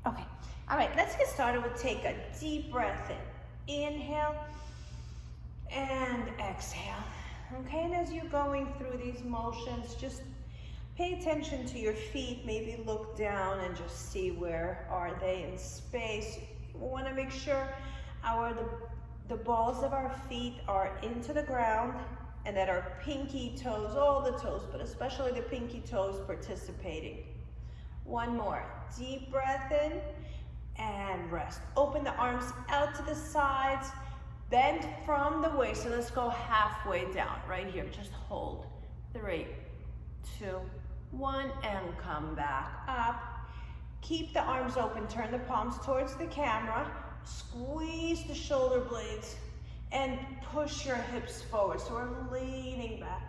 Okay, all right, let's get started with take a deep breath in. Inhale and exhale. Okay, and as you're going through these motions, just pay attention to your feet. Maybe look down and just see where are they in space. We want to make sure the balls of our feet are into the ground and that our pinky toes, all the toes, but especially the pinky toes participating. One more, deep breath in and rest. Open the arms out to the sides, bend from the waist. So let's go halfway down right here. Just hold. 3, 2, 1, and come back up. Keep the arms open, turn the palms towards the camera, squeeze the shoulder blades, and push your hips forward. So we're leaning back.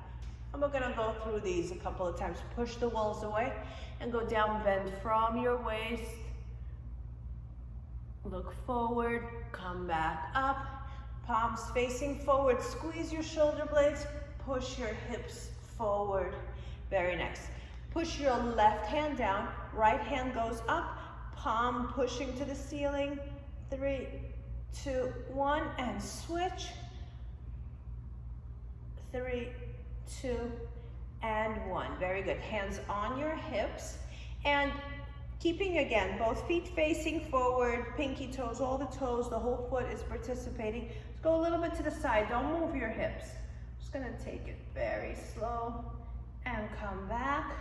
And we're gonna go through these a couple of times. Push the walls away and go down, bend from your waist. Look forward, come back up. Palms facing forward, squeeze your shoulder blades, push your hips forward. Very nice. Push your left hand down, right hand goes up, palm pushing to the ceiling. 3, 2, 1, and switch. 3, 2, and 1. Very good. Hands on your hips. And keeping, again, both feet facing forward, pinky toes, all the toes, the whole foot is participating. Let's go a little bit to the side. Don't move your hips. Just going to take it very slow and come back.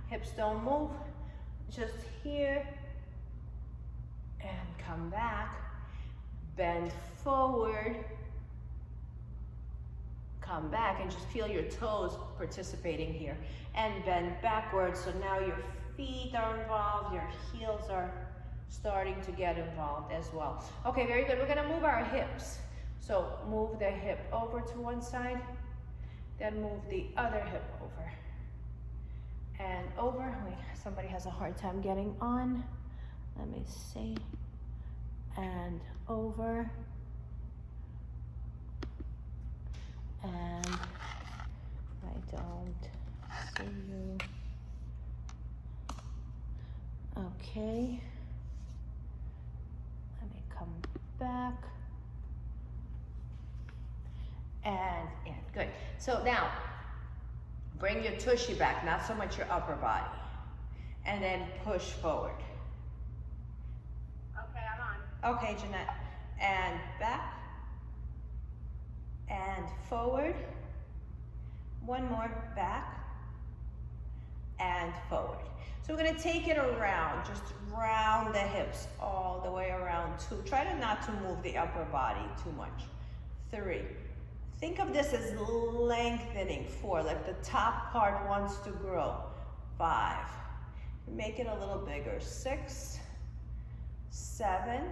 Hips don't move. Just here and come back. Bend forward. Come back and just feel your toes participating here. And bend backwards, so now your feet are involved, your heels are starting to get involved as well. Okay, very good. We're gonna move our hips. So move the hip over to one side, then move the other hip over. And over. Wait, somebody has a hard time getting on. Let me see. And over. And I don't see you. Okay. Let me come back. And in. Good. So now, bring your tushy back, not so much your upper body. And then push forward. Okay, I'm on. Okay, Jeanette. And back. And forward. One more, back. And forward. So we're gonna take it around, just round the hips all the way around. 2. Try not to move the upper body too much. 3. Think of this as lengthening. 4, like the top part wants to grow. 5. Make it a little bigger. 6, 7,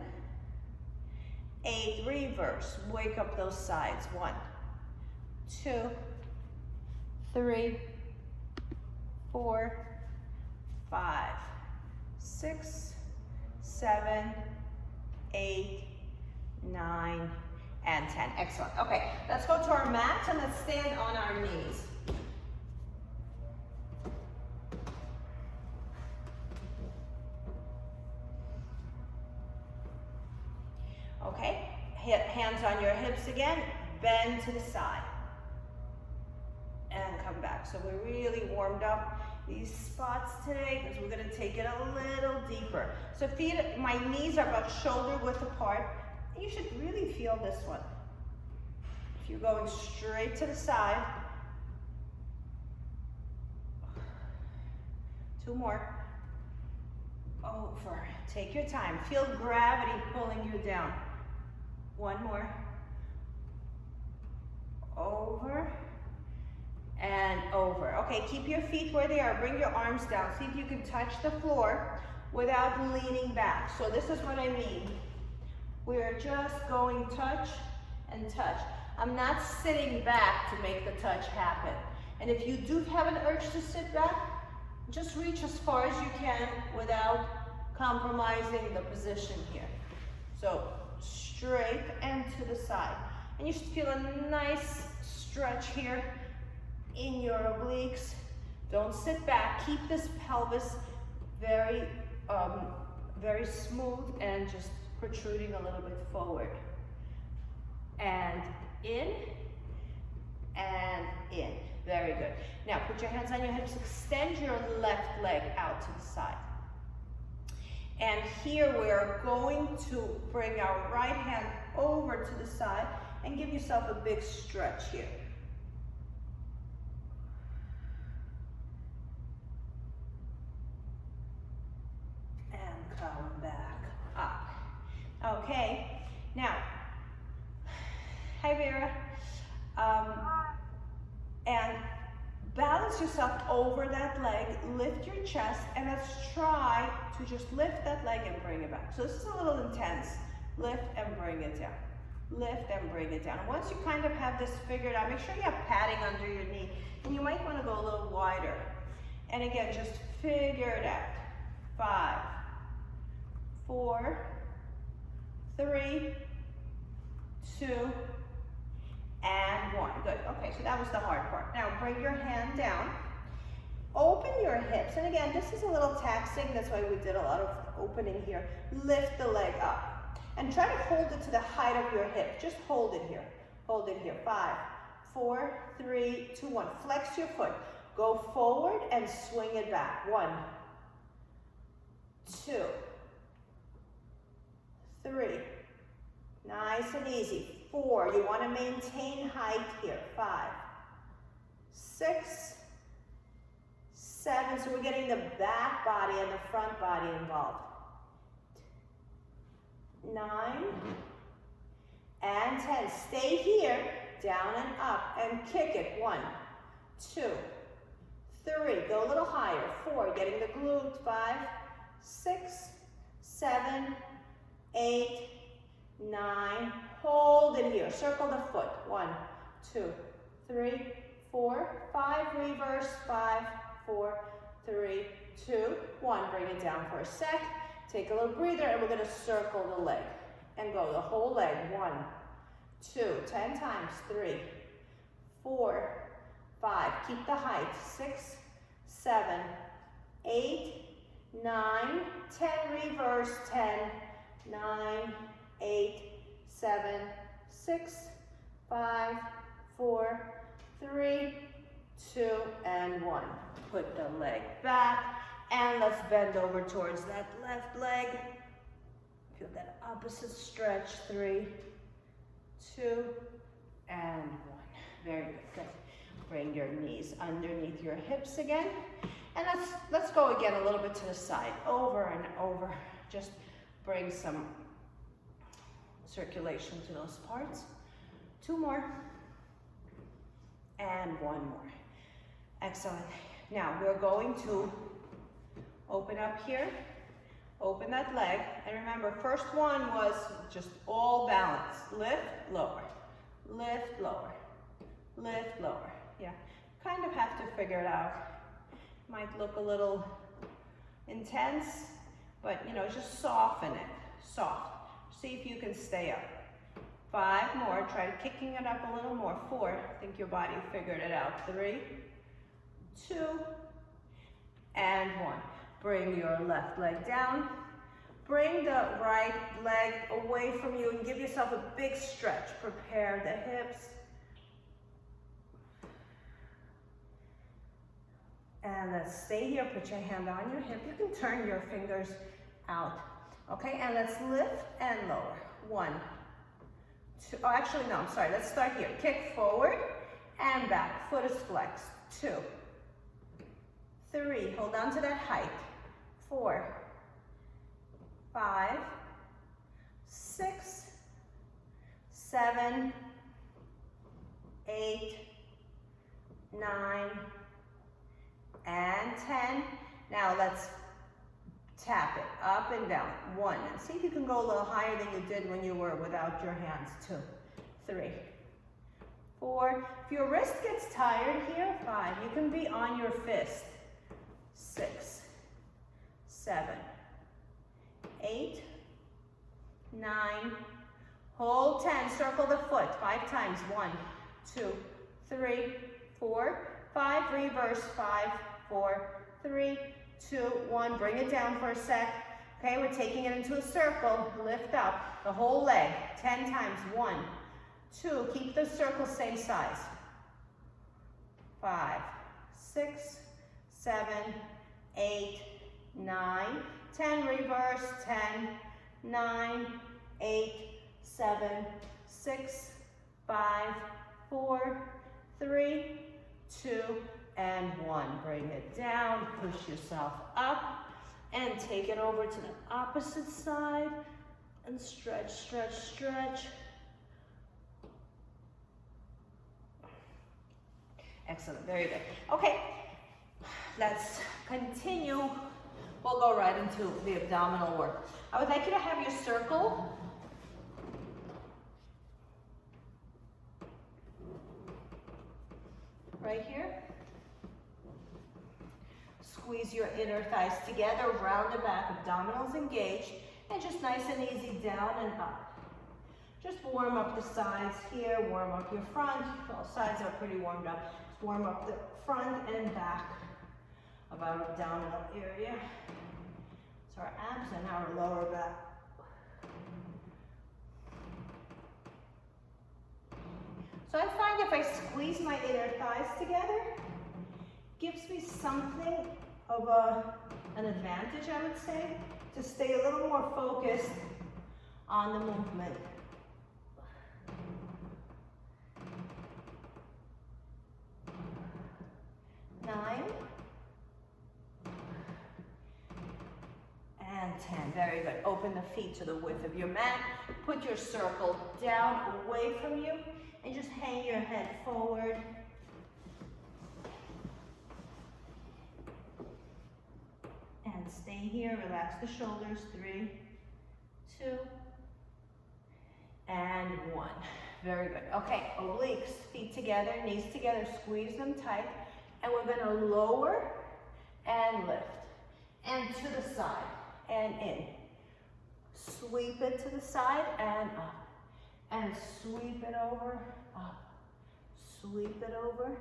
8, reverse. Wake up those sides. 1, 2, 3, 4, 5, 6, 7, 8, 9, and 10. Excellent. Okay, let's go to our mats and let's stand on our knees. Okay, hands on your hips again, bend to the side. And come back. So we're really warmed up these spots today because we're going to take it a little deeper. So feet, my knees are about shoulder width apart. You should really feel this one. If you're going straight to the side. 2 more. Over. Take your time. Feel gravity pulling you down. 1 more. Over. And over. Okay, keep your feet where they are. Bring your arms down. See if you can touch the floor without leaning back. So this is what I mean. We're just going touch and touch. I'm not sitting back to make the touch happen. And if you do have an urge to sit back, just reach as far as you can without compromising the position here. So straight and to the side. And you should feel a nice stretch here in your obliques. Don't sit back. Keep this pelvis very very smooth and just protruding a little bit forward. And in, and in. Very good. Now put your hands on your hips, extend your left leg out to the side. And here we're going to bring our right hand over to the side and give yourself a big stretch here. And come back up. Okay, now, hi Vera. And balance yourself over that leg, lift your chest, and let's try to just lift that leg and bring it back. So this is a little intense. Lift and bring it down. Lift and bring it down. And once you kind of have this figured out, make sure you have padding under your knee. And you might want to go a little wider. And again, just figure it out. 5, 4, 3, 2, and 1. Good. Okay, so that was the hard part. Now bring your hand down. Open your hips. And again, this is a little taxing. That's why we did a lot of opening here. Lift the leg up. And try to hold it to the height of your hip. Just hold it here. Hold it here. 5, 4, 3, 2, 1. Flex your foot. Go forward and swing it back. 1, 2, 3. Nice and easy. 4, you want to maintain height here. 5, 6, 7, so we're getting the back body and the front body involved. 9, and 10. Stay here, down and up, and kick it. 1, 2, 3, go a little higher. 4, getting the glute. 5, 6, 7, 8, 9, hold it here, circle the foot. 1, 2, 3, 4, 5, reverse. 5, 4, 3, 2, 1. Bring it down for a sec. Take a little breather, and we're going to circle the leg and go the whole leg. 1, 2, 10 times. 3, 4, 5. Keep the height. 6, 7, 8, 9, 10. Reverse. 10, 9, 8, 7, 6, 5, 4, 3, 2, and 1. Put the leg back, and let's bend over towards that left leg. Feel that opposite stretch. 3, 2, and 1. Very good. Good. Bring your knees underneath your hips again, and let's go again a little bit to the side, over and over. Just bring some circulation to those parts. 2 more, and 1 more. Excellent. Now we're going to open up here, open that leg, and remember, first one was just all balance. Lift, lower, lift, lower, lift, lower. Yeah, kind of have to figure it out. Might look a little intense, but you know, just soften it, soft. See if you can stay up. 5 more, try kicking it up a little more. 4, I think your body figured it out. 3, 2, and 1. Bring your left leg down. Bring the right leg away from you and give yourself a big stretch. Prepare the hips. And let's stay here. Put your hand on your hip. You can turn your fingers out. Okay, and let's lift and lower. 1, 2, oh, actually, no, I'm sorry. Let's start here. Kick forward and back. Foot is flexed. 2, 3, hold on to that height. 4, 5, 6, 7, 8, 9, and 10. Now let's tap it up and down. 1, and see if you can go a little higher than you did when you were without your hands. 2, 3, 4. If your wrist gets tired here, 5. You can be on your fist. 6, 7, 8, 9. Hold 10. Circle the foot 5 times. 1, 2, 3, 4, 5. Reverse. 5, 4, 3, 2, 1. Bring it down for a sec. Okay, we're taking it into a circle. Lift up the whole leg 10 times. 1, 2, keep the circle same size. 5, 6, 7, 8, 9, 10, reverse, 10, 9, 8, 7, 6, 5, 4, 3, 2, and 1. Bring it down, push yourself up, and take it over to the opposite side, and stretch, stretch, stretch. Excellent, very good. Okay, let's continue. We'll go right into the abdominal work. I would like you to have your circle right here. Squeeze your inner thighs together, round the back, abdominals engaged, and just nice and easy down and up. Just warm up the sides here, warm up your front. All sides are pretty warmed up. Just warm up the front and back of our abdominal area. It's our abs and our lower back. So I find if I squeeze my inner thighs together, gives me something of an advantage, I would say, to stay a little more focused on the movement. Nine. And 10, very good. Open the feet to the width of your mat. Put your circle down away from you and just hang your head forward. And stay here, relax the shoulders. 3, 2, and 1. Very good. Okay, obliques, feet together, knees together, squeeze them tight. And we're gonna lower and lift. And to the side and in. Sweep it to the side and up. And sweep it over, up. Sweep it over,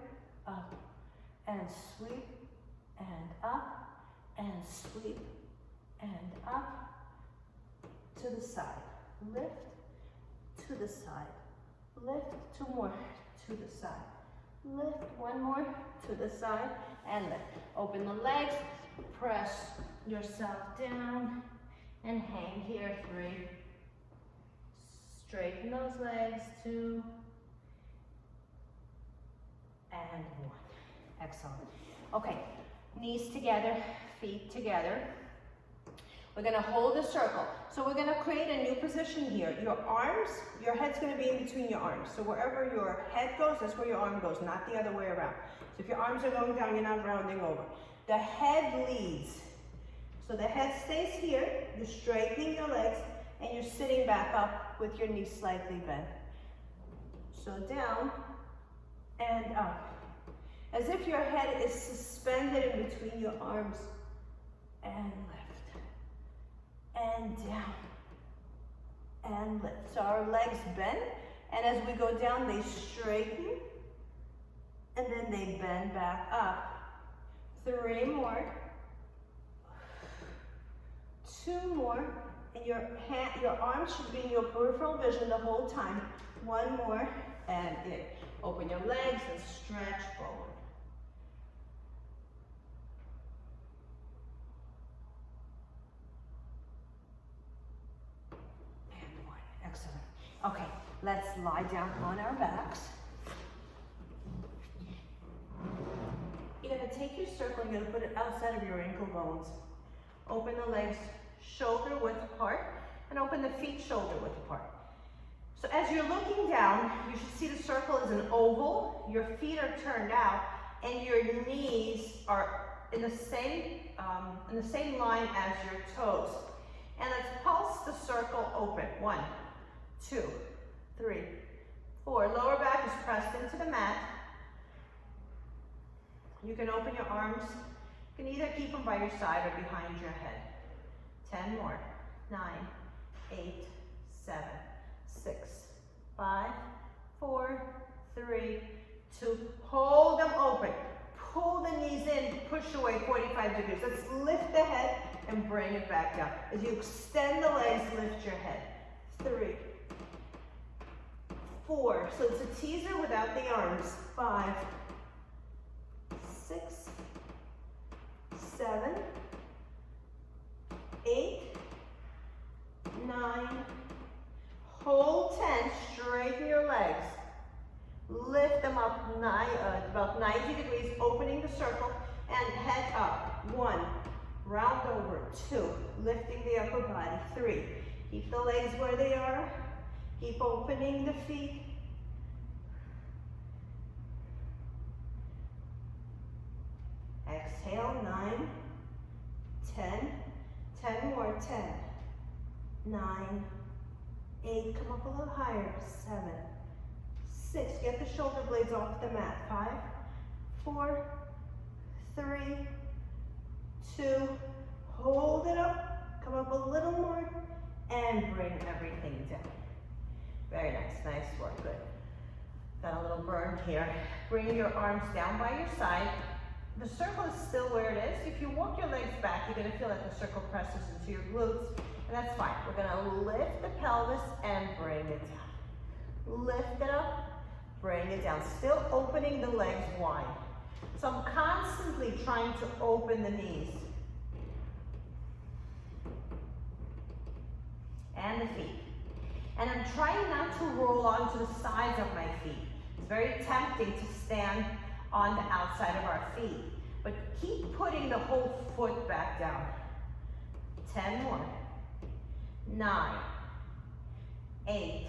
up. And sweep and up. And sweep and up. To the side. Lift to the side. Lift 2 more to the side. Lift 1 more to the side and lift. Open the legs, press yourself down and hang here. 3. Straighten those legs. 2 and 1. Excellent. Okay, knees together, feet together. We're gonna hold a circle. So we're gonna create a new position here. Your arms, your head's gonna be in between your arms. So wherever your head goes, that's where your arm goes, not the other way around. So if your arms are going down, you're not rounding over. The head leads. So the head stays here, you're straightening your legs, and you're sitting back up with your knees slightly bent. So down and up. As if your head is suspended in between your arms. And lift. And down. And lift. So our legs bend, and as we go down, they straighten, and then they bend back up. 3 more. 2 more. And your arms should be in your peripheral vision the whole time. 1 more, and in. Open your legs and stretch forward. And 1. Excellent. Okay, let's lie down on our backs. You're going to take your circle, you're going to put it outside of your ankle bones. Open the legs shoulder width apart, and open the feet shoulder width apart. So as you're looking down, you should see the circle is an oval, your feet are turned out, and your knees are in the same line as your toes. And let's pulse the circle open. 1, 2, 3, 4. Lower back is pressed into the mat. You can open your arms. You can either keep them by your side or behind your head. 10 more. 9, 8, 7, 6, 5, 4, 3, 2. Hold them open. Pull the knees in, push away 45 degrees. Let's lift the head and bring it back down. As you extend the legs, lift your head. 3, 4. So it's a teaser without the arms. 5, 6, 7, 8, 9, hold 10, straighten your legs. Lift them up about 90 degrees, opening the circle, and head up. 1, round over. 2, lifting the upper body. 3, keep the legs where they are. Keep opening the feet. Exhale, 9, 10, 10 more, 10, 9, 8, come up a little higher, 7, 6, get the shoulder blades off the mat, 5, 4, 3, 2, hold it up, come up a little more, and bring everything down. Very nice, nice work, good. Got a little burn here. Bring your arms down by your side. The circle is still where it is. If you walk your legs back, you're gonna feel like the circle presses into your glutes, and that's fine. We're gonna lift the pelvis and bring it down. Lift it up, bring it down. Still opening the legs wide. So I'm constantly trying to open the knees. And the feet. And I'm trying not to roll onto the sides of my feet. It's very tempting to stand on the outside of our feet. But keep putting the whole foot back down. 10 more. 9, 8,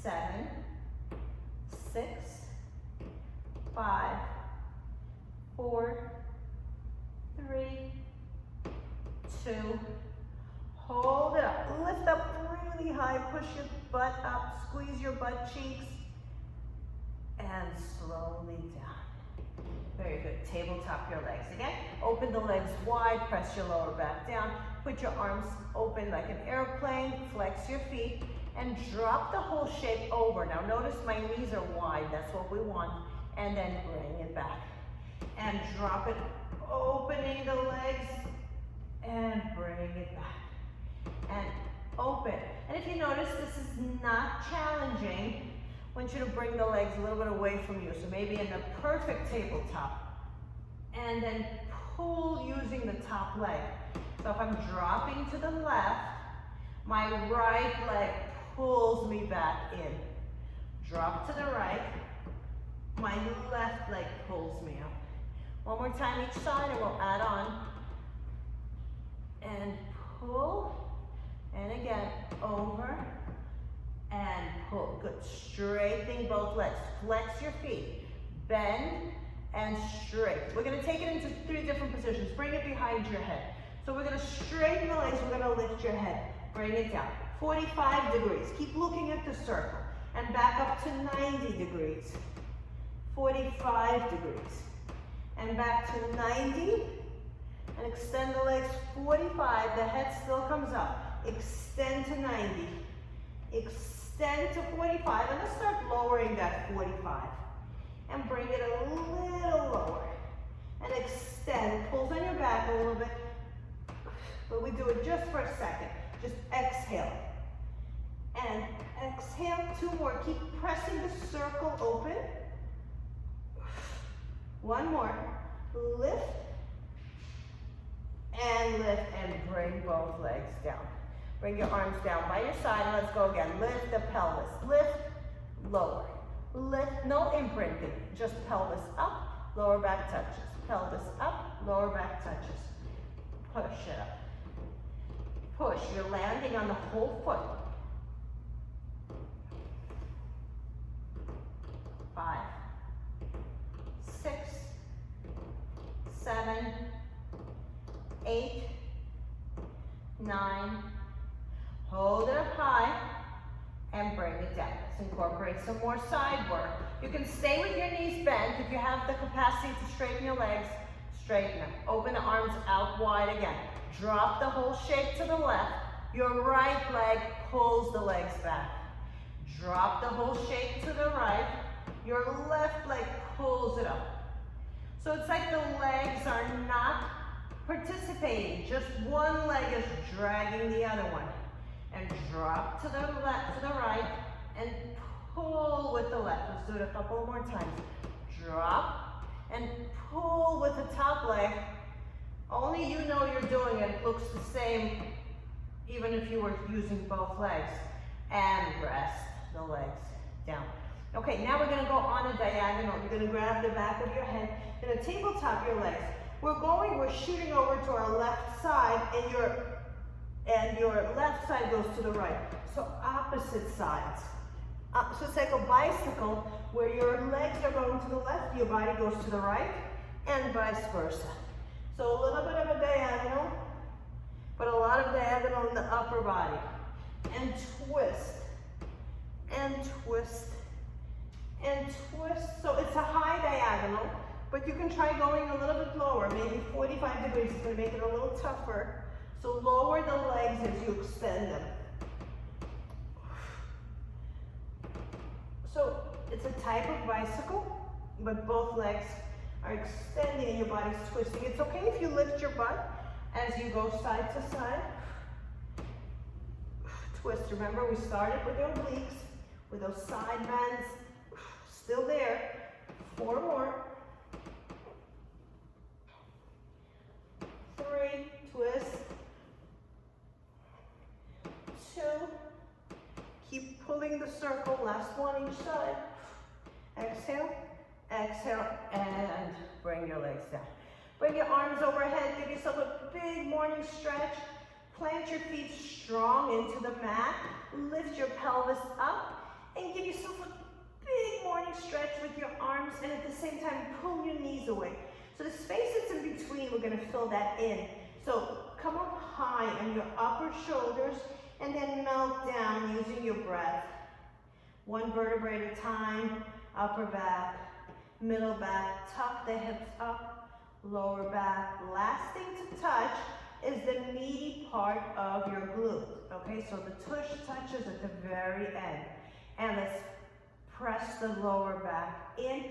7, 6, 5, 4, 3, 2, hold it up. Lift up really high, push your butt up, squeeze your butt cheeks, and slowly down. Very good. Tabletop your legs again. Open the legs wide, press your lower back down. Put your arms open like an airplane, flex your feet, and drop the whole shape over. Now notice my knees are wide, that's what we want. And then bring it back. And drop it, opening the legs, and bring it back. And open. And if you notice this is not challenging, I want you to bring the legs a little bit away from you. So maybe in the perfect tabletop. And then pull using the top leg. So if I'm dropping to the left, my right leg pulls me back in. Drop to the right, my left leg pulls me up. One more time each side and we'll add on. And pull, and again, over, and pull. Good, straightening both legs. Flex your feet, bend, and straight. We're gonna take it into 3 different positions. Bring it behind your head. So we're gonna straighten the legs, we're gonna lift your head. Bring it down, 45 degrees. Keep looking at the circle. And back up to 90 degrees. 45 degrees. And back to 90. And extend the legs 45, the head still comes up. Extend to 90. Extend to 45, and let's start lowering that 45. And bring it a little lower. And extend, pulls on your back a little bit. But we do it just for a second. Just exhale. And exhale, 2 more. Keep pressing the circle open. 1 more. Lift. And lift and bring both legs down. Bring your arms down by your side and let's go again. Lift the pelvis. Lift, lower. Lift, no imprinting. Just pelvis up, lower back touches. Pelvis up, lower back touches. Push it up. Push. You're landing on the whole foot. 5, 6, 7, 8, 9, hold it up high, and bring it down. Let's incorporate some more side work. You can stay with your knees bent. If you have the capacity to straighten your legs, straighten them. Open the arms out wide again. Drop the whole shape to the left. Your right leg pulls the legs back. Drop the whole shape to the right. Your left leg pulls it up. So it's like the legs are not participating. Just one leg is dragging the other one. And drop to the left, to the right, and pull with the left. Let's do it a couple more times. Drop and pull with the top leg. Only you know you're doing it. It looks the same even if you were using both legs. And rest the legs down. Okay, now we're gonna go on a diagonal. You're gonna grab the back of your head. You're gonna tabletop your legs. We're shooting over to our left side, and your left side goes to the right. So opposite sides. So it's like a bicycle where your legs are going to the left, your body goes to the right, and vice versa. So a little bit of a diagonal, but a lot of diagonal in the upper body. And twist, and twist, and twist. So it's a high diagonal, but you can try going a little bit lower, maybe 45 degrees. It's gonna make it a little tougher. So lower the legs as you extend them. So it's a type of bicycle, but both legs are extending and your body's twisting. It's okay if you lift your butt as you go side to side. Twist. Remember, we started with the obliques, with those side bends. Still there. 4 more. 3, twist. 2, keep pulling the circle, last one each side. Exhale, exhale, and bring your legs down. Bring your arms overhead, give yourself a big morning stretch. Plant your feet strong into the mat. Lift your pelvis up and give yourself a big morning stretch with your arms, and at the same time, pull your knees away. So the space that's in between, we're gonna fill that in. So come up high on your upper shoulders and then melt down using your breath. 1 vertebrae at a time, upper back, middle back, tuck the hips up, lower back. Last thing to touch is the meaty part of your glute, okay? So the tush touches at the very end. And let's press the lower back in.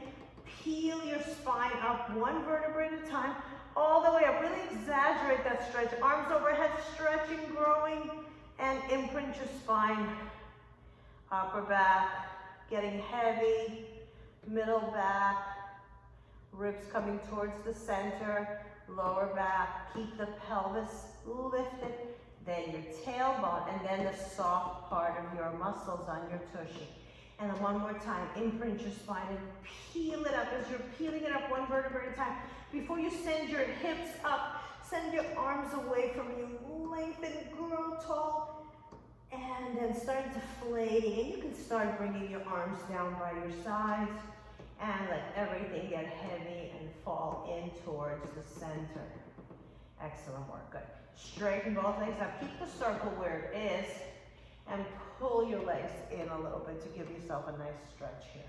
Peel your spine up 1 vertebrae at a time, all the way up. Really exaggerate that stretch. Arms overhead, stretching, growing, and imprint your spine. Upper back, getting heavy, middle back, ribs coming towards the center, lower back, keep the pelvis lifted, then your tailbone, and then the soft part of your muscles on your tushy. And then one more time, imprint your spine and peel it up. As you're peeling it up 1 vertebrae at a time, before you send your hips up, send your arms away from you, lengthen, grow tall, and then start deflating. And you can start bringing your arms down by your sides and let everything get heavy and fall in towards the center. Excellent work, good. Straighten both legs up, keep the circle where it is, and pull your legs in a little bit to give yourself a nice stretch here.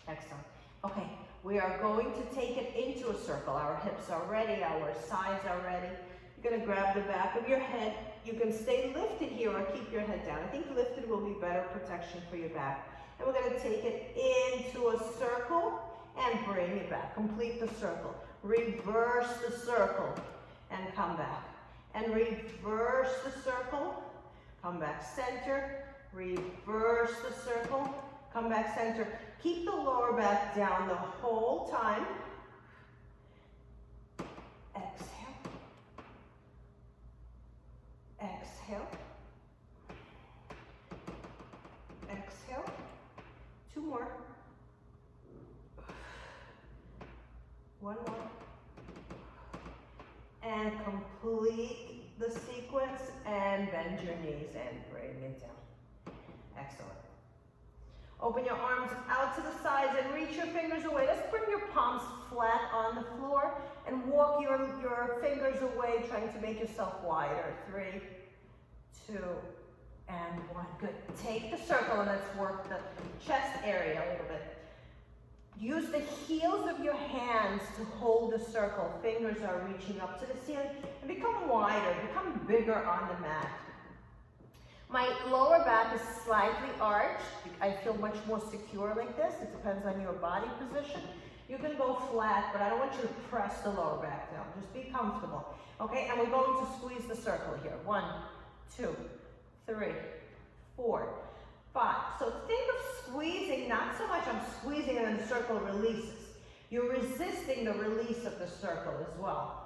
Excellent. Okay, we are going to take it into a circle. Our hips are ready, our sides are ready. You're gonna grab the back of your head. You can stay lifted here or keep your head down. I think lifted will be better protection for your back. And we're gonna take it into a circle and bring it back. Complete the circle. Reverse the circle and come back. And reverse the circle, come back center, reverse the circle, come back center. Keep the lower back down the whole time. Exhale. Exhale. Exhale. 2 more. 1 more. And complete the sequence and bend your knees and bring it down. Excellent. Open your arms out to the sides and reach your fingers away. Let's bring your palms flat on the floor and walk your fingers away, trying to make yourself wider. 3, 2, and 1. Good. Take the circle and let's work the chest area a little bit. Use the heels of your hands to hold the circle. Fingers are reaching up to the ceiling and become wider, become bigger on the mat. My lower back is slightly arched. I feel much more secure like this. It depends on your body position. You can go flat, but I don't want you to press the lower back down. Just be comfortable. Okay, and we're going to squeeze the circle here. 1, 2, 3, 4, 5. So think of squeezing, not so much I'm squeezing and then the circle releases. You're resisting the release of the circle as well.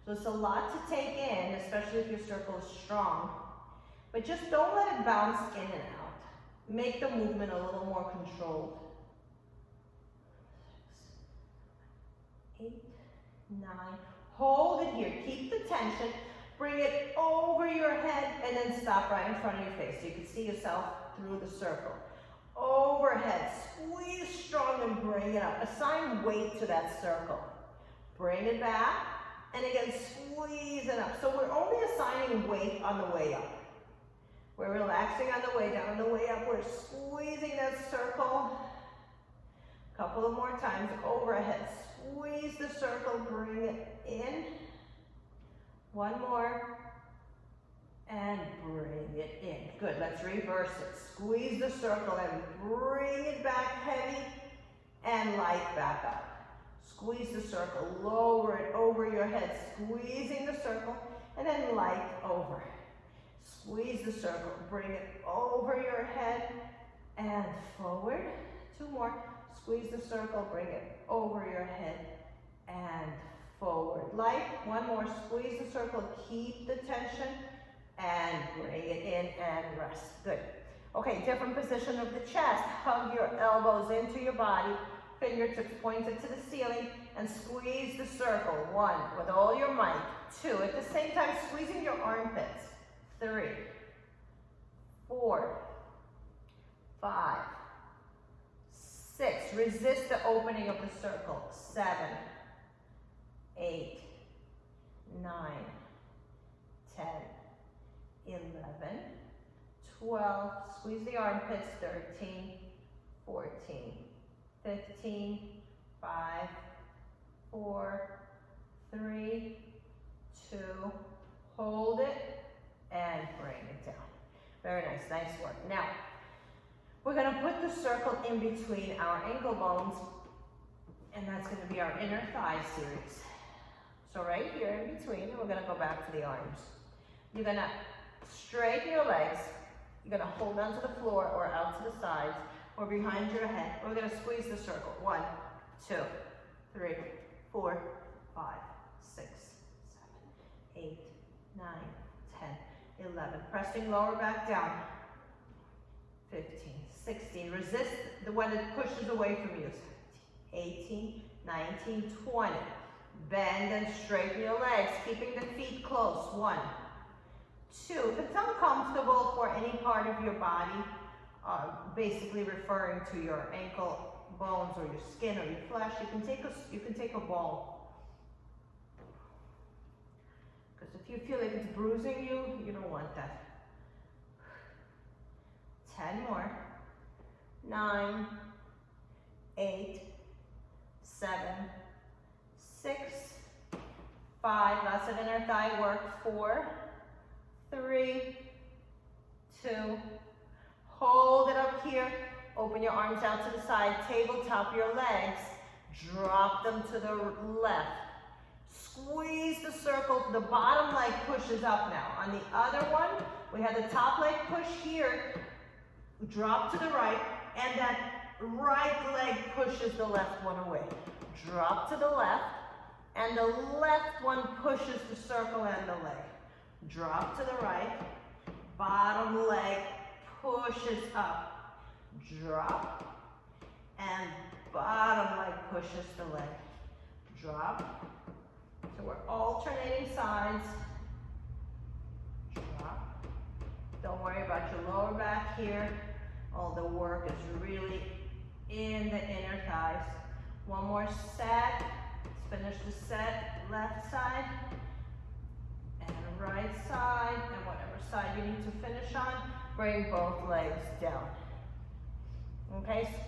So it's a lot to take in, especially if your circle is strong. But just don't let it bounce in and out. Make the movement a little more controlled. 6, 8, 9. Hold it here. Keep the tension. Bring it over your head and then stop right in front of your face so you can see yourself through the circle. Overhead. Squeeze strong and bring it up. Assign weight to that circle. Bring it back. And again, squeeze it up. So we're only assigning weight on the way up. We're relaxing on the way down. On the way up, we're squeezing that circle. A couple of more times. Overhead. Squeeze the circle. Bring it in. One more. And bring it in. Good. Let's reverse it. Squeeze the circle and bring it back heavy and light back up. Squeeze the circle, lower it over your head, squeezing the circle, and then light over. Squeeze the circle, bring it over your head and forward. 2 more. Squeeze the circle, bring it over your head and forward. Light. 1 more. Squeeze the circle, keep the tension and bring it in and rest. Good. Okay, different position of the chest. Hug your elbows into your body. Fingertips pointed to the ceiling and squeeze the circle. 1, with all your might. 2, at the same time squeezing your armpits. 3, 4, 5, 6. Resist the opening of the circle. 7, 8, 9, 10, 11, 12. Squeeze the armpits. 13, 14. 15, 5, 4, 3, 2, hold it, and bring it down. Very nice, nice work. Now, we're gonna put the circle in between our ankle bones, and that's gonna be our inner thigh series. So right here in between, and we're gonna go back to the arms. You're gonna straighten your legs. You're gonna hold onto the floor or out to the sides, or behind your head. We're gonna squeeze the circle. 1, 2, 3, 4, 5, 6, 7, 8, 9, 10, 11. Pressing lower back down. 15, 16. Resist the one that pushes away from you. 18, 19, 20. Bend and straighten your legs, keeping the feet close. 1, 2. If it's uncomfortable for any part of your body, basically referring to your ankle bones or your skin or your flesh, you can take a ball. Because if you feel like it's bruising you, you don't want that. 10 more. 9, 8, 7, 6, 5. Lots of inner thigh work. 4, 3, 2. Hold it up here. Open your arms out to the side. Tabletop your legs. Drop them to the left. Squeeze the circle. The bottom leg pushes up now. On the other one, we had the top leg push here. Drop to the right. And that right leg pushes the left one away. Drop to the left. And the left one pushes the circle and the leg. Drop to the right. Bottom leg pushes up, drop, and bottom leg pushes the leg, drop. So we're alternating sides, drop. Don't worry about your lower back here. All the work is really in the inner thighs. 1 more set. Let's finish the set. Left side and right side, and whatever side you need to finish on. Bring both legs down. Okay, so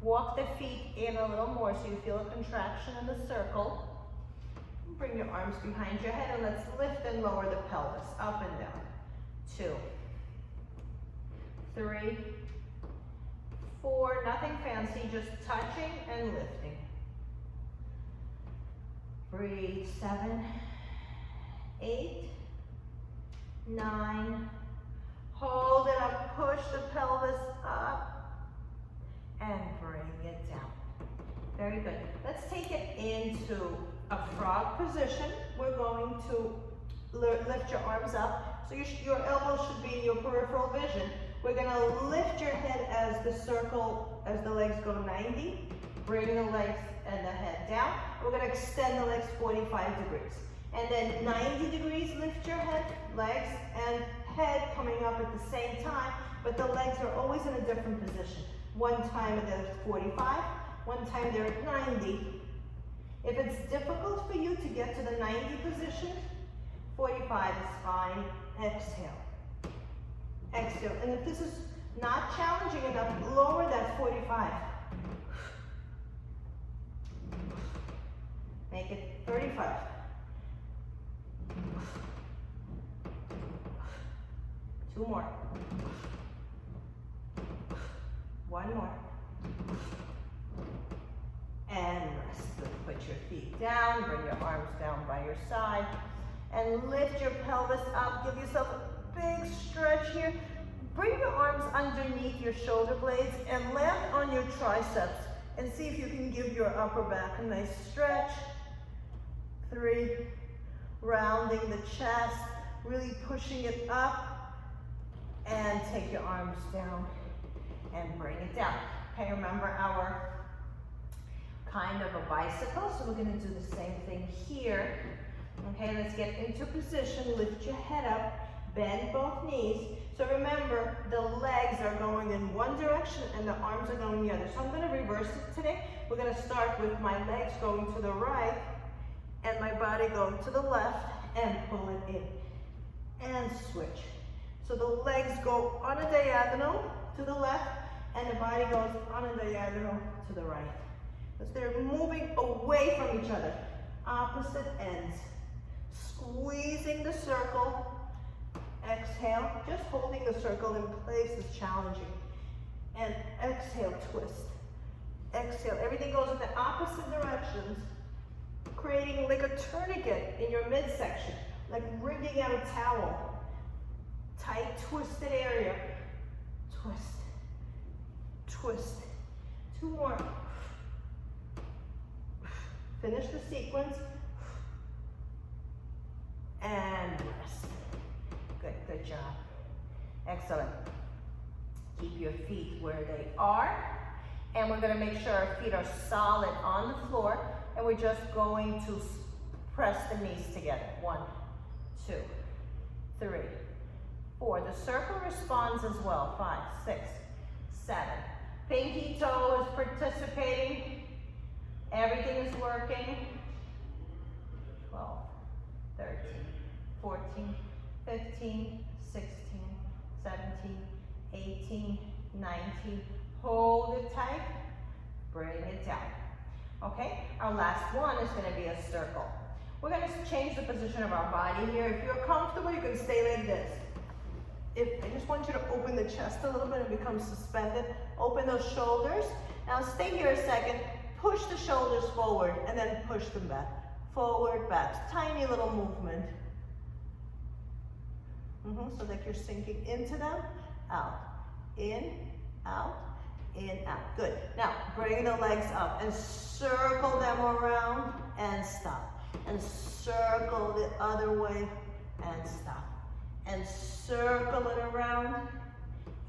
walk the feet in a little more so you feel a contraction in the circle. Bring your arms behind your head and let's lift and lower the pelvis up and down. 2, 3, 4, nothing fancy, just touching and lifting. Breathe, 7, 8, 9, hold it up, push the pelvis up, and bring it down. Very good. Let's take it into a frog position. We're going to lift your arms up. So your elbows should be in your peripheral vision. We're gonna lift your head as the circle, as the legs go 90. Bring the legs and the head down. We're gonna extend the legs 45 degrees. And then 90 degrees, lift your head, legs, and head coming up at the same time, but the legs are always in a different position. One time they're 45, one time they're at 90. If it's difficult for you to get to the 90 position, 45 is fine. Exhale. Exhale. And if this is not challenging enough, lower that 45. Make it 35. Two more. One more. And rest. Put your feet down, bring your arms down by your side, and lift your pelvis up. Give yourself a big stretch here. Bring your arms underneath your shoulder blades and land on your triceps and see if you can give your upper back a nice stretch. 3, rounding the chest, really pushing it up, and take your arms down and bring it down. Okay, remember our kind of a bicycle, so we're going to do the same thing here. Okay, let's get into position. Lift your head up, bend both knees. So remember, the legs are going in one direction and the arms are going the other. So I'm going to reverse it today. We're going to start with my legs going to the right and my body going to the left, and pull it in and switch. So the legs go on a diagonal to the left and the body goes on a diagonal to the right. Because they're moving away from each other. Opposite ends. Squeezing the circle. Exhale. Just holding the circle in place is challenging. And exhale, twist. Exhale. Everything goes in the opposite directions, creating like a tourniquet in your midsection, like wringing out a towel. Tight, twisted area. Twist. Twist. 2 more. Finish the sequence. And rest. Good, good job. Excellent. Keep your feet where they are. And we're gonna make sure our feet are solid on the floor. And we're just going to press the knees together. 1, 2, 3, 4. The circle responds as well. 5, 6, 7. Pinky toe is participating. Everything is working. 12, 13, 14, 15, 16, 17, 18, 19. Hold it tight. Bring it down. Okay, our last one is going to be a circle. We're going to change the position of our body here. If you're comfortable, you can stay like this. I just want you to open the chest a little bit and become suspended. Open those shoulders. Now stay here a second. Push the shoulders forward and then push them back. Forward, back. Tiny little movement. So that you're sinking into them. Out. In, out, in, out. Good. Now, bring the legs up and circle them around and stop. And circle the other way and stop. And circle it around.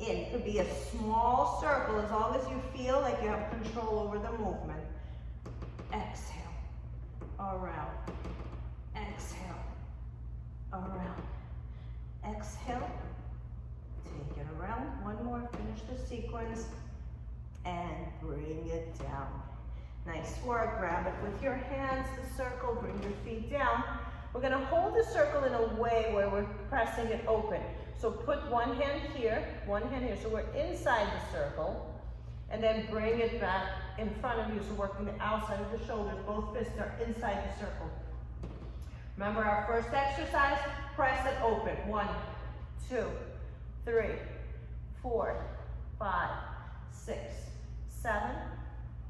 In. It could be a small circle as long as you feel like you have control over the movement. Exhale. Around. Exhale. Around. Exhale. Take it around. One more. Finish the sequence. And bring it down. Nice work. Grab it with your hands, the circle. Bring your feet down. We're going to hold the circle in a way where we're pressing it open. So put one hand here, so we're inside the circle, and then bring it back in front of you, so working the outside of the shoulders. Both fists are inside the circle. Remember our first exercise, press it open. 1, 2, 3, 4, 5, 6, 7,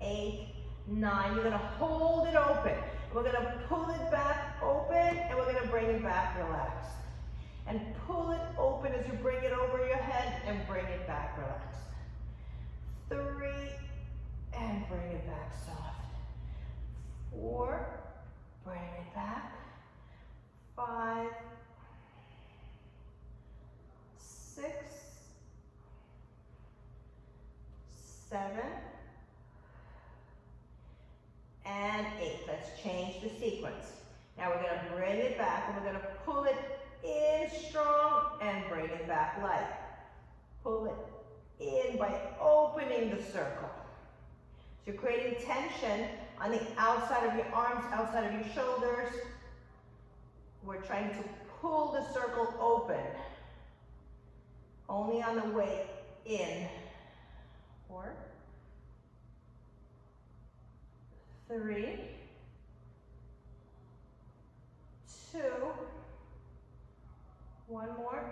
8, 9. You're gonna hold it open. We're gonna pull it back open, and we're gonna bring it back relaxed. And pull it open as you bring it over your head, and bring it back relaxed. 3, and bring it back soft. 4, bring it back. 5, 6, 7, and 8. Let's change the sequence. Now we're going to bring it back, and we're going to pull it in strong and bring it back light. Pull it in by opening the circle. So you're creating tension on the outside of your arms, outside of your shoulders. We're trying to pull the circle open. Only on the way in. 4, 3, 2, 1 more,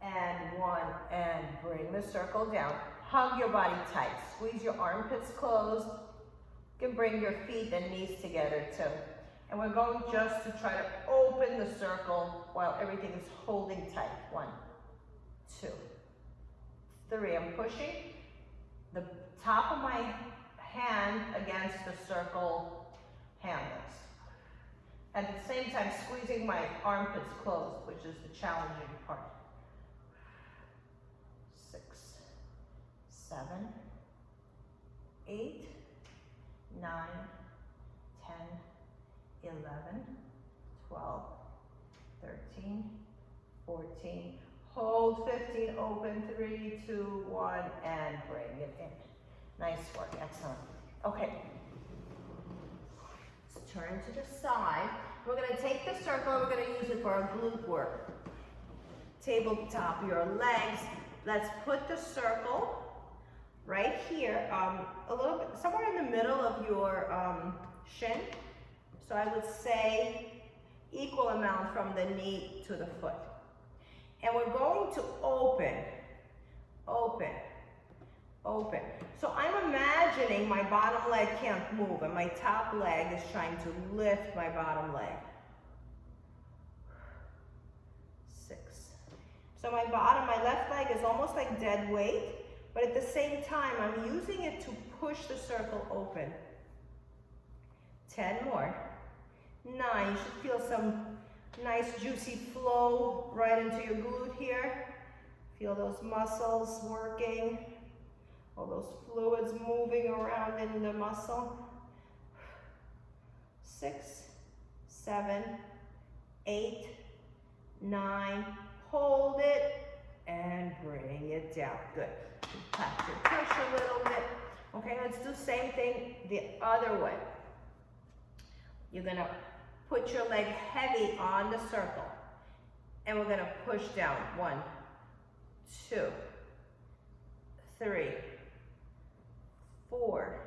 and 1, and bring the circle down. Hug your body tight. Squeeze your armpits closed. You can bring your feet and knees together too. And we're going just to try to open the circle while everything is holding tight. 1, 2, 3. I'm pushing the top of my hand against the circle handles. At the same time, squeezing my armpits closed, which is the challenging part. 6, 7, 8, 9, 10, 11, 12, 13, 14, hold 15, open 3, 2, 1, and bring it in. Nice work, excellent. Okay, let's turn to the side. We're gonna take the circle and we're gonna use it for our glute work. Tabletop your legs. Let's put the circle right here, a little bit, somewhere in the middle of your shin. So I would say equal amount from the knee to the foot. And we're going to open, open, open. So I'm imagining my bottom leg can't move and my top leg is trying to lift my bottom leg. 6. So my left leg is almost like dead weight, but at the same time, I'm using it to push the circle open. 10 more. 9, you should feel some nice juicy flow right into your glute here. Feel those muscles working, all those fluids moving around in the muscle. 6, 7, 8, 9, hold it and bring it down. Good. Tap your push a little bit. Okay, let's do the same thing the other way. You're gonna put your leg heavy on the circle and we're gonna push down. 1, 2, 3, 4,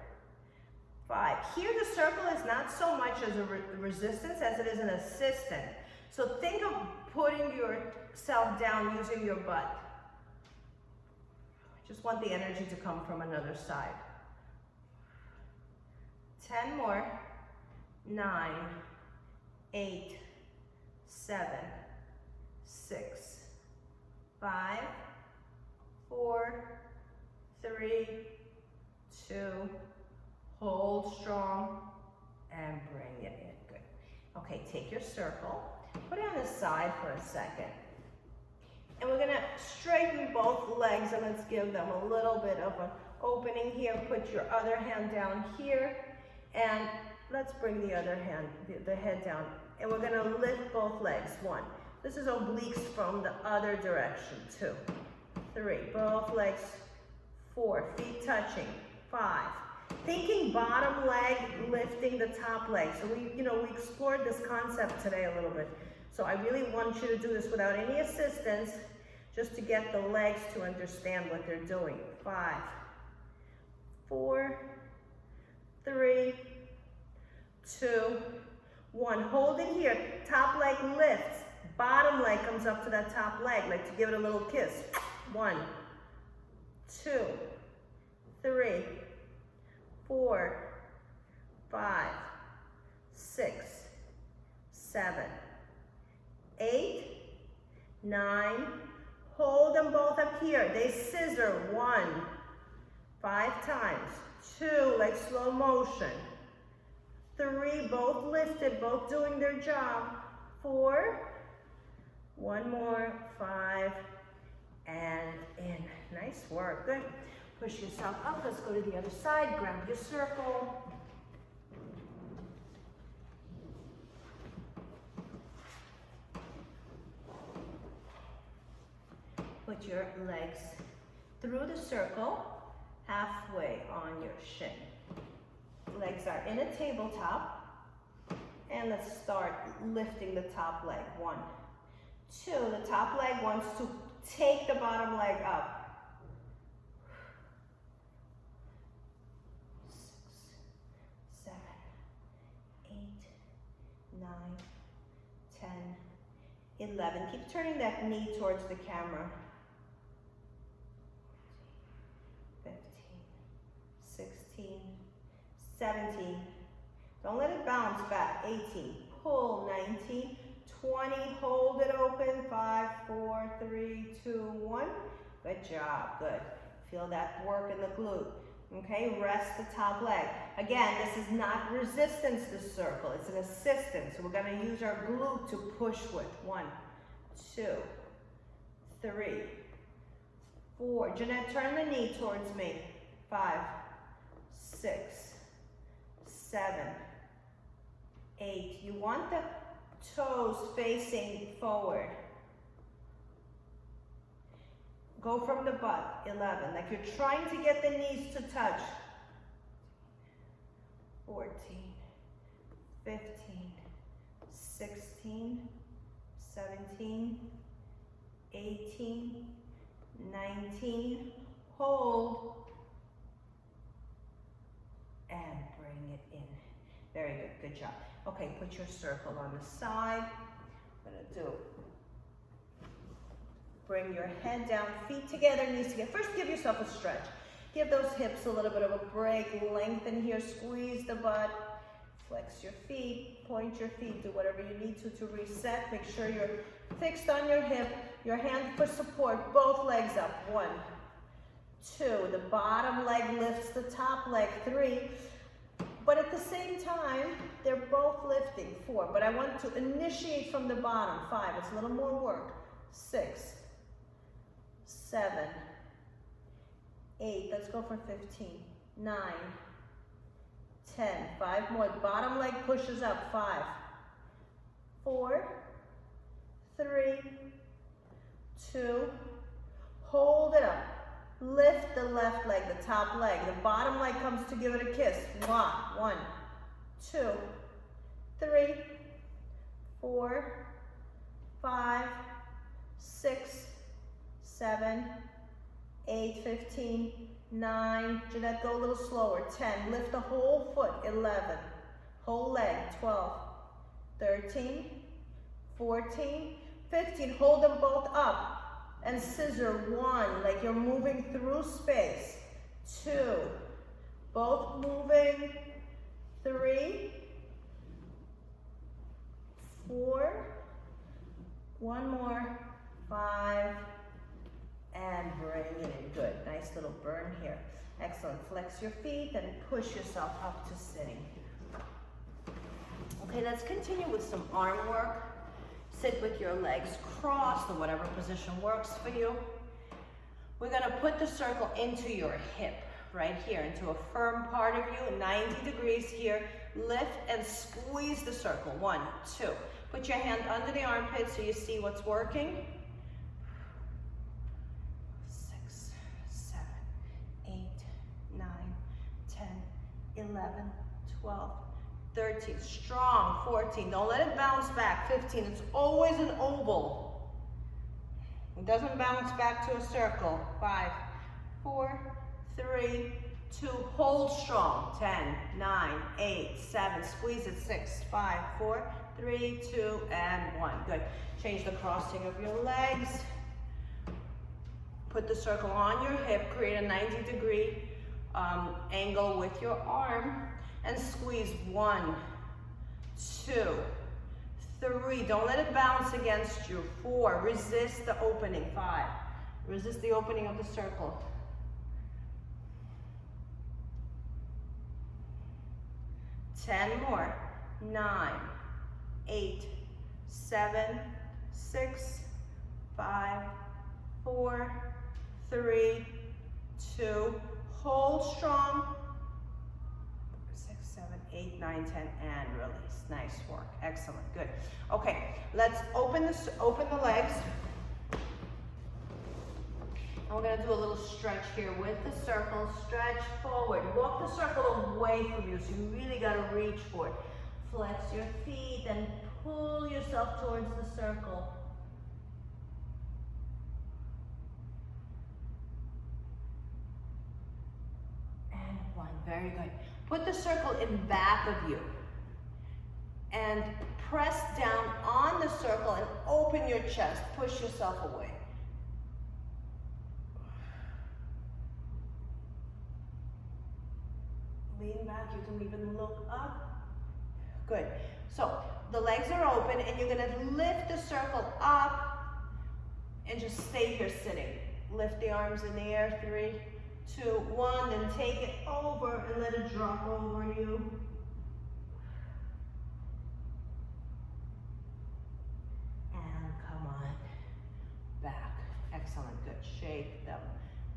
5. Here the circle is not so much as a resistance as it is an assistant. So think of putting yourself down using your butt. Just want the energy to come from another side. 10 more. 9, 8, 7, 6, 5, 4, 3, 2, hold strong, and bring it in. Good. Okay, take your circle, put it on the side for a second. And we're gonna straighten both legs and let's give them a little bit of an opening here. Put your other hand down here and let's bring the other hand, the head down. And we're gonna lift both legs. 1. This is obliques from the other direction. 2, 3, both legs. 4, feet touching. 5. Thinking bottom leg, lifting the top leg. So we explored this concept today a little bit. So I really want you to do this without any assistance, just to get the legs to understand what they're doing. 5, 4, 3, 2, 1. Hold it here. Top leg lifts. Bottom leg comes up to that top leg, like to give it a little kiss. 1, 2, 3, 4, 5, 6, 7, 8, 9. Hold them both up here. They scissor. 1, 5 times. 2, like slow motion. 3, both lifted, both doing their job. 4, 1 more, 5, and in. Nice work, good. Push yourself up, let's go to the other side, grab your circle. Put your legs through the circle, halfway on your shin. Legs are in a tabletop, and let's start lifting the top leg. 1, 2, the top leg wants to take the bottom leg up. 6, 7, 8, 9, 10, 11. Keep turning that knee towards the camera. 15, 16, 17. Don't let it bounce back. 18. Pull. 19. 20. Hold it open. 5, 4, 3, 2, 1. Good job. Good. Feel that work in the glute. Okay, rest the top leg. Again, this is not resistance to circle. It's an assistance. So we're going to use our glute to push with. 1, 2, 3, 4. Jeanette, turn the knee towards me. 5, 6, 7, 8. You want the toes facing forward. Go from the butt. 11. Like you're trying to get the knees to touch. 14, 15, 16, 17, 18, 19. Hold. And bring it in. Very good. Good job. Okay, put your circle on the side. I'm going to bring your head down, feet together, knees together. First, give yourself a stretch. Give those hips a little bit of a break. Lengthen here, squeeze the butt. Flex your feet, point your feet, do whatever you need to reset. Make sure you're fixed on your hip. Your hand for support, both legs up. 1, 2, the bottom leg lifts the top leg. 3, but at the same time, they're both lifting. 4, but I want to initiate from the bottom. 5, it's a little more work. 6, 7, 8, let's go for 15, 9, 10, 5 more, bottom leg pushes up. 5, 4, 3, 2, hold it up. Lift the left leg, the top leg. The bottom leg comes to give it a kiss. 1, 2, 3, 4, 5, 6, 7, 8, 15, 9. Jeanette, go a little slower. 10. Lift the whole foot. 11. Whole leg. 12, 13, 14, 15. Hold them both up. And scissor. 1, like you're moving through space. 2, both moving. 3, 4, 1 more. 5, and bring it in. Good. Nice little burn here. Excellent. Flex your feet and push yourself up to sitting. Okay, let's continue with some arm work. Sit with your legs crossed or whatever position works for you. We're going to put the circle into your hip, right here, into a firm part of you, 90 degrees here. Lift and squeeze the circle. 1, 2. Put your hand under the armpit so you see what's working. 6, 7, 8, 9, 10, 11, 12, 13, strong. 14, don't let it bounce back. 15, it's always an oval. It doesn't bounce back to a circle. 5, 4, 3, 2, hold strong. 10, 9, 8, 7, squeeze it. 6, 5, 4, 3, 2, and 1. Good. Change the crossing of your legs. Put the circle on your hip, create a 90-degree angle with your arm, and squeeze. 1, 2, 3. Don't let it bounce against you. 4. Resist the opening. 5. Resist the opening of the circle. 10 more. 9, 8, 7, 6, 5, 4, 3, 2. Hold strong. 6, 7, 8, 9, 10, and release. Nice work. Excellent. Good. Okay, let's open the legs. And we're going to do a little stretch here with the circle. Stretch forward. Walk the circle away from you, so you really got to reach for it. Flex your feet and pull yourself towards the circle. And 1. Very good. Put the circle in back of you. And press down on the circle and open your chest. Push yourself away. Lean back, you can even look up. Good. So the legs are open and you're gonna lift the circle up and just stay here sitting. Lift the arms in the air. 3, 2, 1, then take it over and let it drop over you. And come on back. Excellent, good. Shake them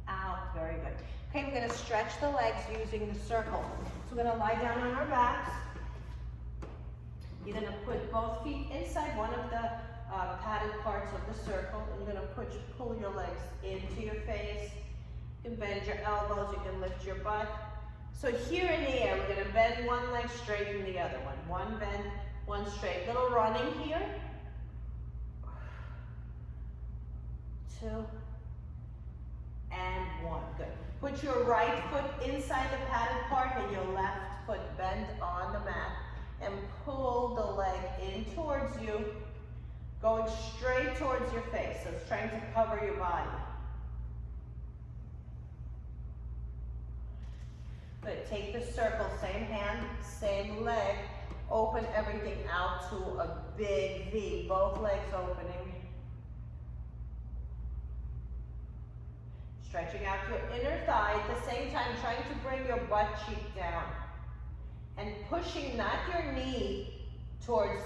out, very good. Okay, we're gonna stretch the legs using the circle. So we're gonna lie down on our backs. You're gonna put both feet inside one of the padded parts of the circle. You're gonna pull your legs into your face. You can bend your elbows, you can lift your butt. So here in the air, we're gonna bend one leg, straighten the other one. One bend, one straight. Little running here. 2, and 1, good. Put your right foot inside the padded part and your left foot bend on the mat and pull the leg in towards you, going straight towards your face. So it's trying to cover your body. Good, take the circle, same hand, same leg, open everything out to a big V, both legs opening. Stretching out your inner thigh, at the same time trying to bring your butt cheek down. And pushing not your knee towards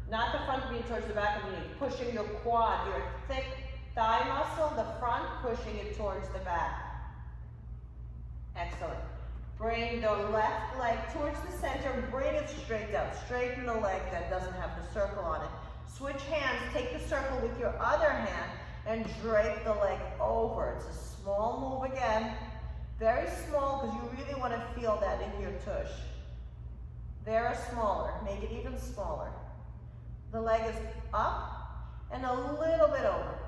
not the front knee towards the back of the knee, pushing your quad, your thick thigh muscle, the front, pushing it towards the back. Excellent. Bring the left leg towards the center, bring it straight down. Straighten the leg that doesn't have the circle on it. Switch hands, take the circle with your other hand, and drape the leg over. It's a small move again. Very small because you really want to feel that in your tush. Very smaller. Make it even smaller. The leg is up and a little bit over.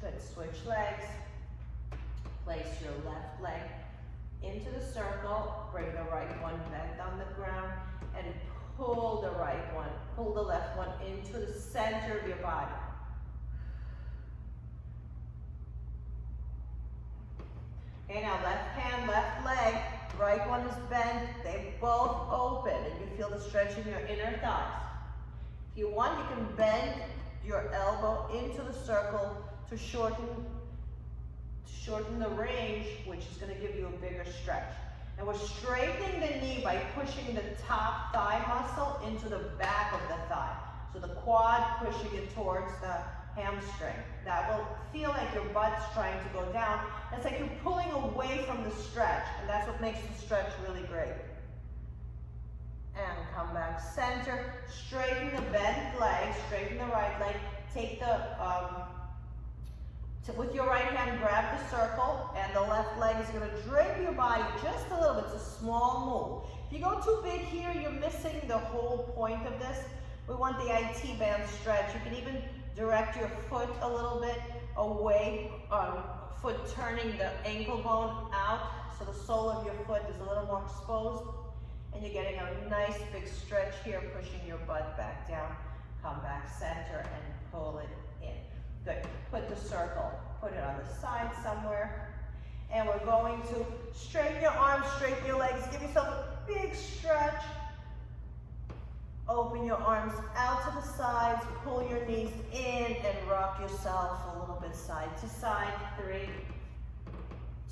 Good. Switch legs. Place your left leg into the circle. Bring the right one bend on the ground. And pull the left one into the center of your body. Okay, now left hand, left leg, right one is bent, they both open, and you feel the stretch in your inner thighs. If you want, you can bend your elbow into the circle to shorten the range, which is going to give you a bigger stretch. And we're straightening the knee by pushing the top thigh muscle into the back of the thigh. So the quad pushing it towards the hamstring. That will feel like your butt's trying to go down. It's like you're pulling away from the stretch, and that's what makes the stretch really great. And come back center. Straighten the bent leg, straighten the right leg. Take the with your right hand, grab the circle, and the left leg is going to drape your body just a little bit. It's a small move. If you go too big here, you're missing the whole point of this. We want the IT band stretch. You can even direct your foot a little bit away, foot turning the ankle bone out, so the sole of your foot is a little more exposed. And you're getting a nice big stretch here, pushing your butt back down. Come back center and pull it in. Good. Put the circle, put it on the side somewhere. And we're going to straighten your arms, straighten your legs. Give yourself a big stretch. Open your arms out to the sides, pull your knees in and rock yourself a little bit side to side. 3,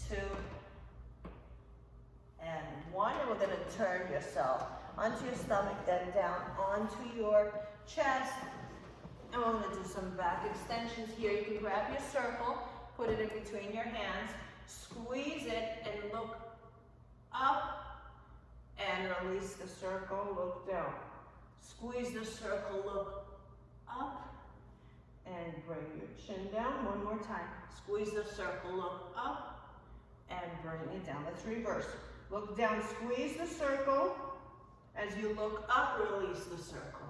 2, and 1. And we're going to turn yourself onto your stomach, then down onto your chest. And we're going to do some back extensions here. You can grab your circle, put it in between your hands, squeeze it, and look up, and release the circle, look down. Squeeze the circle, look up, and bring your chin down. One more time. Squeeze the circle, look up, and bring it down. Let's reverse. Look down, squeeze the circle. As you look up, release the circle.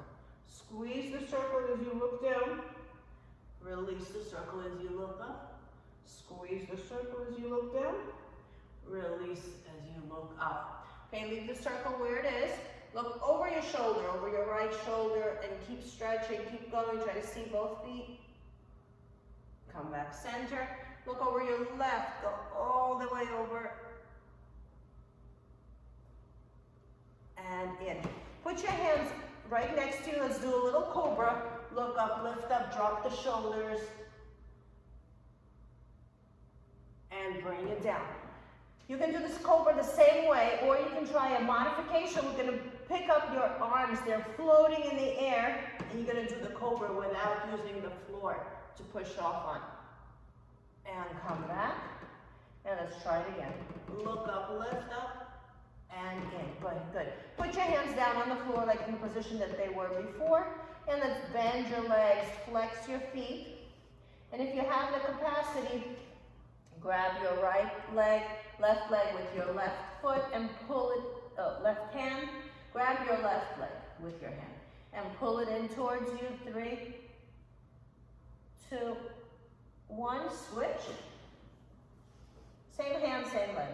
Squeeze the circle as you look down. Release the circle as you look up. Squeeze the circle as you look down. Release as you look up. Okay, leave the circle where it is. Look over your shoulder, over your right shoulder, and keep stretching, keep going. Try to see both feet. Come back center. Look over your left, go all the way over. And in. Put your hands right next to you. Let's do a little cobra. Look up, lift up, drop the shoulders. And bring it down. You can do this cobra the same way, or you can try a modification. We're going to pick up your arms. They're floating in the air, and you're going to do the cobra without using the floor to push off on. And come back. And let's try it again. Look up, lift up, and in. Good, good. Put your hands down on the floor like in the position that they were before. And let's bend your legs, flex your feet. And if you have the capacity, grab your right leg, left leg with your left foot and pull it, left hand. Grab your left leg with your hand and pull it in towards you. 3, 2, 1, switch. Same hand, same leg.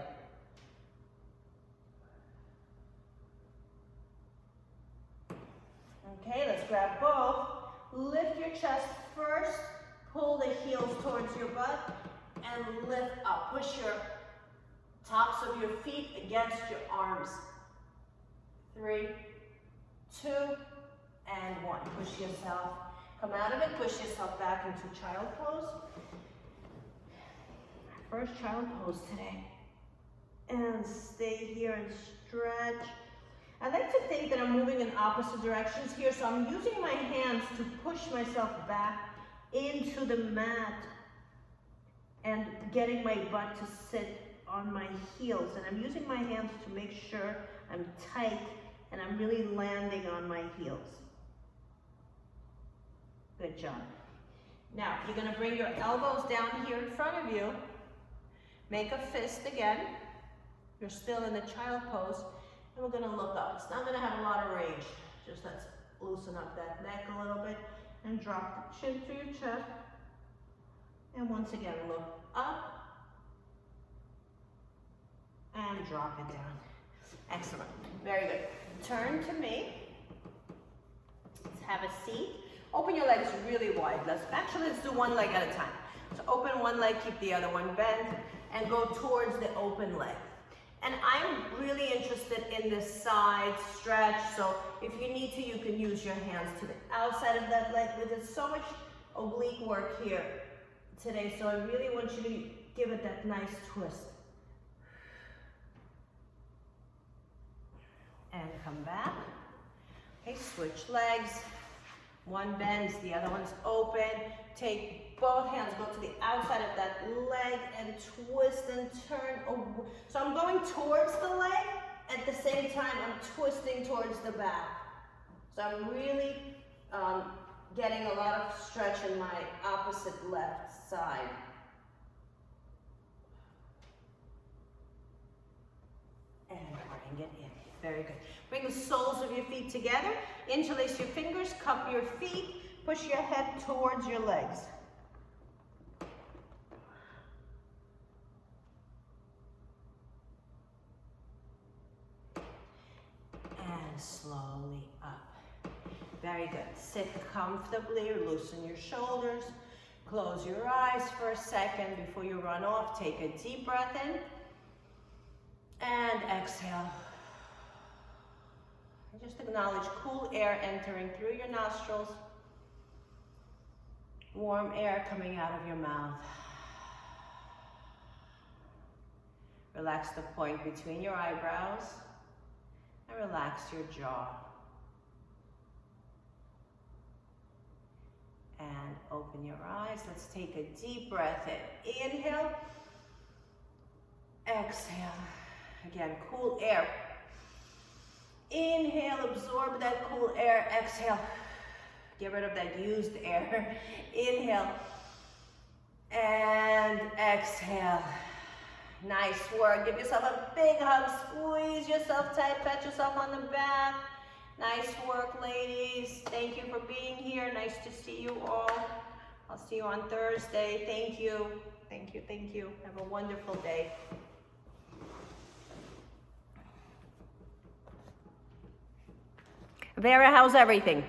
Okay, let's grab both. Lift your chest first, pull the heels towards your butt, and lift up. Push your tops of your feet against your arms. 3, 2, and 1. Push yourself. Come out of it. Push yourself back into child pose. First child pose today. And stay here and stretch. I like to think that I'm moving in opposite directions here, so I'm using my hands to push myself back into the mat and getting my butt to sit on my heels. And I'm using my hands to make sure I'm tight and I'm really landing on my heels. Good job. Now, you're gonna bring your elbows down here in front of you. Make a fist again. You're still in the child pose. And we're gonna look up. It's not gonna have a lot of range. Just let's loosen up that neck a little bit and drop the chin to your chest. And once again, look up and drop it down. Excellent, very good. Turn to me. Let's have a seat. Open your legs really wide. Let's do one leg at a time. So open one leg, keep the other one bent, and go towards the open leg. And I'm really interested in this side stretch, so if you need to, you can use your hands to the outside of that leg. We did so much oblique work here today, so I really want you to give it that nice twist. And come back. Okay, switch legs. One bends, the other one's open. Take both hands, go to the outside of that leg and twist and turn. So I'm going towards the leg, at the same time I'm twisting towards the back. So I'm really getting a lot of stretch in my opposite left side. And bring it in. Very good. Bring the soles of your feet together. Interlace your fingers, cup your feet, push your head towards your legs. slowly up. Very good. Sit comfortably, loosen your shoulders. Close your eyes for a second before you run off. Take a deep breath in and exhale. Just acknowledge cool air entering through your nostrils, warm air coming out of your mouth. Relax the point between your eyebrows and relax your jaw. And open your eyes. Let's take a deep breath in. Inhale. Exhale. Again, cool air. Inhale, absorb that cool air. Exhale. Get rid of that used air. Inhale. And exhale. Nice work. Give yourself a big hug. Squeeze yourself tight. Pat yourself on the back. Nice work, ladies. Thank you for being here. Nice to see you all. I'll see you on Thursday. Thank you. Thank you. Thank you. Have a wonderful day. Vera, how's everything?